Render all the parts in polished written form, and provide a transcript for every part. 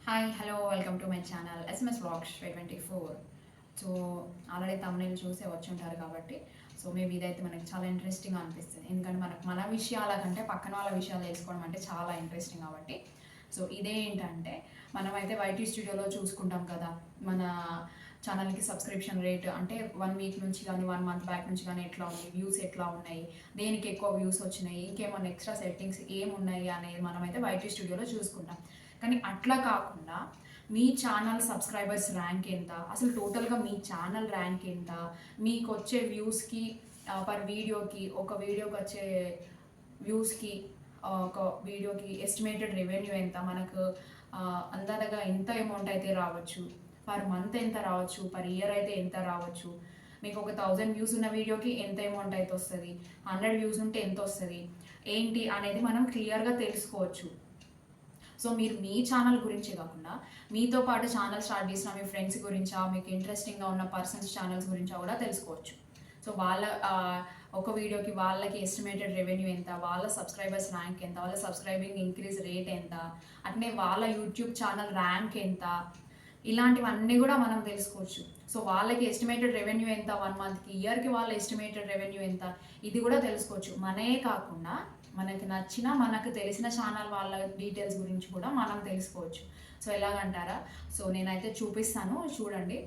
Hi hello welcome to my channel SMS vlogs 24. So already తమిళ చూసే వచ్చి ఉంటారు కాబట్టి మేబీ ఇదైతే మనకి చాలా ఇంట్రెస్టింగ్గా అనిపిస్తుంది. ఎందుకంటే మన విషయాల కంటే పక్కన వాళ్ళ విషయాలు తెలుసుకోవడం అంటే చాలా ఇంట్రెస్టింగ్ కాబట్టి ఇదేంటంటే మనమైతే వైటీ స్టూడియోలో చూసుకుంటాం కదా. మన ఛానల్కి సబ్స్క్రిప్షన్ రేట్ అంటే 1 వీక్ నుంచి కానీ 1 మంత్ బ్యాక్ నుంచి కానీ ఎట్లా ఉంది, వ్యూస్ ఎట్లా ఉన్నాయి, దేనికి ఎక్కువ వ్యూస్ వచ్చినాయి, ఇంకేమన్నా ఎక్స్ట్రా సెట్టింగ్స్ ఏమున్నాయి అనేది మనమైతే వైటీ స్టూడియోలో చూసుకుంటాం. కానీ అట్లా కాకుండా మీ ఛానల్ సబ్స్క్రైబర్స్ ర్యాంక్ ఎంత, అసలు టోటల్గా మీ ఛానల్ ర్యాంక్ ఎంత, మీకు వచ్చే వ్యూస్కి పర్ వీడియోకి, ఒక వీడియోకి వచ్చే వ్యూస్కి, ఒక వీడియోకి ఎస్టిమేటెడ్ రెవెన్యూ ఎంత, మనకు అందాదగా ఎంత అమౌంట్ అయితే రావచ్చు, పర్ మంత్ ఎంత రావచ్చు, పర్ ఇయర్ అయితే ఎంత రావచ్చు, మీకు ఒక 1000 వ్యూస్ ఉన్న వీడియోకి ఎంత అమౌంట్ అయితే వస్తుంది, 100 వ్యూస్ ఉంటే ఎంత వస్తుంది ఏంటి అనేది మనం క్లియర్గా తెలుసుకోవచ్చు. మీరు మీ ఛానల్ గురించే కాకుండా మీతో పాటు ఛానల్ స్టార్ట్ చేసిన మీ ఫ్రెండ్స్ గురించా, మీకు ఇంట్రెస్టింగ్గా ఉన్న పర్సన్స్ ఛానల్స్ గురించా కూడా తెలుసుకోవచ్చు. వాళ్ళ ఒక వీడియోకి వాళ్ళకి ఎస్టిమేటెడ్ రెవెన్యూ ఎంత, వాళ్ళ సబ్స్క్రైబర్స్ ర్యాంక్ ఎంత, వాళ్ళ సబ్స్క్రైబింగ్ ఇంక్రీజ్ రేట్ ఎంత, అట్నే వాళ్ళ యూట్యూబ్ ఛానల్ ర్యాంక్ ఎంత, ఇలాంటివన్నీ కూడా మనం తెలుసుకోవచ్చు. వాళ్ళకి ఎస్టిమేటెడ్ రెవెన్యూ ఎంత 1 మంత్కి, ఇయర్కి వాళ్ళ ఎస్టిమేటెడ్ రెవెన్యూ ఎంత, ఇది కూడా తెలుసుకోవచ్చు. మనే కాకుండా మనకి నచ్చిన, మనకు తెలిసిన ఛానల్ వాళ్ళ డీటెయిల్స్ గురించి కూడా మనం తెలుసుకోవచ్చు. ఎలాగంటారా, నేనైతే చూపిస్తాను చూడండి.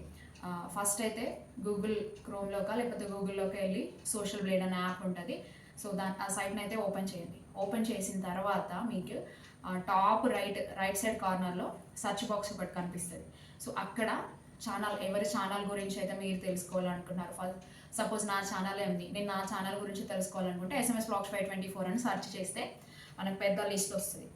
ఫస్ట్ అయితే గూగుల్ క్రోమ్లోకి లేకపోతే గూగుల్లోకి వెళ్ళి సోషల్ బ్లేడ్ అనే యాప్ ఉంటుంది. ఆ సైట్ని అయితే ఓపెన్ చేయండి. ఓపెన్ చేసిన తర్వాత మీకు టాప్ రైట్ సైడ్ కార్నర్లో సెర్చ్ బాక్స్ ఒకటి కనిపిస్తుంది. అక్కడ ఎవరి ఛానల్ గురించి అయితే మీరు తెలుసుకోవాలనుకున్నారు, సపోజ్ నా ఛానల్ ఉంది, నేను నా ఛానల్ గురించి తెలుసుకోవాలనుకుంటే ఎస్ఎంఎస్ వ్లాగ్స్ 524 అని సెర్చ్ చేస్తే మనకు పెద్ద లిస్ట్ వస్తుంది.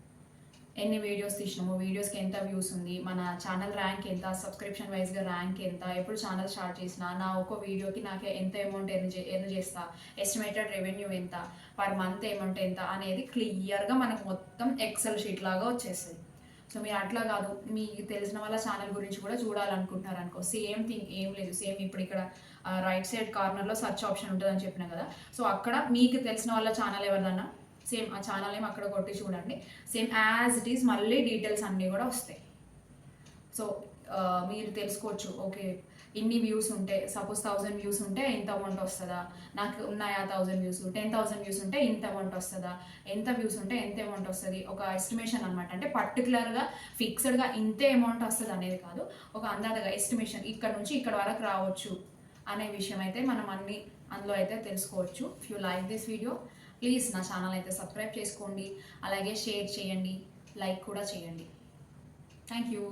ఎన్ని వీడియోస్ తీసినాము, వీడియోస్కి ఎంత వ్యూస్ ఉంది, మన ఛానల్ ర్యాంక్ ఎంత, సబ్స్క్రిప్షన్ వైజ్గా ర్యాంక్ ఎంత, ఎప్పుడు ఛానల్ స్టార్ట్ చేసినా, నా ఒక వీడియోకి నాకు ఎంత అమౌంట్ ఎర్న్ చేస్తా, ఎస్టిమేటెడ్ రెవెన్యూ ఎంత, పర్ మంత్ అమౌంట్ ఎంత అనేది క్లియర్గా మనకు మొత్తం ఎక్సెల్ షీట్ లాగా వచ్చేస్తుంది. మీరు అట్లా కాదు, మీకు తెలిసిన వాళ్ళ ఛానల్ గురించి కూడా చూడాలనుకుంటున్నారు అనుకో, సేమ్ థింగ్ ఏం లేదు. సేమ్ ఇప్పుడు ఇక్కడ రైట్ సైడ్ కార్నర్లో సెర్చ్ ఆప్షన్ ఉంటుందని చెప్పిన కదా. అక్కడ మీకు తెలిసిన వాళ్ళ ఛానల్ ఎవరిదన్నా సేమ్ ఆ ఛానల్ ఏమో అక్కడ కొట్టి చూడండి. సేమ్ యాజ్ ఇట్ ఈస్ మళ్ళీ డీటెయిల్స్ అన్నీ కూడా వస్తాయి. మీరు తెలుసుకోవచ్చు. ఓకే, ఇన్ని వ్యూస్ ఉంటే, సపోజ్ 1000 వ్యూస్ ఉంటే ఇంత అమౌంట్ వస్తుందా, నాకు ఉన్నాయా 1000 వ్యూస్, 10,000 వ్యూస్ ఉంటే ఇంత అమౌంట్ వస్తుందా, ఎంత వ్యూస్ ఉంటే ఎంత అమౌంట్ వస్తుంది, ఒక ఎస్టిమేషన్ అనమాట. అంటే పర్టికులర్గా ఫిక్స్డ్గా ఇంతే అమౌంట్ వస్తుంది అనేది కాదు, ఒక అందాజగా ఎస్టిమేషన్ ఇక్కడ నుంచి ఇక్కడ వరకు రావచ్చు అనే విషయం అయితే మనం అందులో అయితే తెలుసుకోవచ్చు. If you like this video please నా ఛానల్ అయితే సబ్స్క్రైబ్ చేసుకోండి, అలాగే షేర్ చేయండి, లైక్ కూడా చేయండి. Thank you.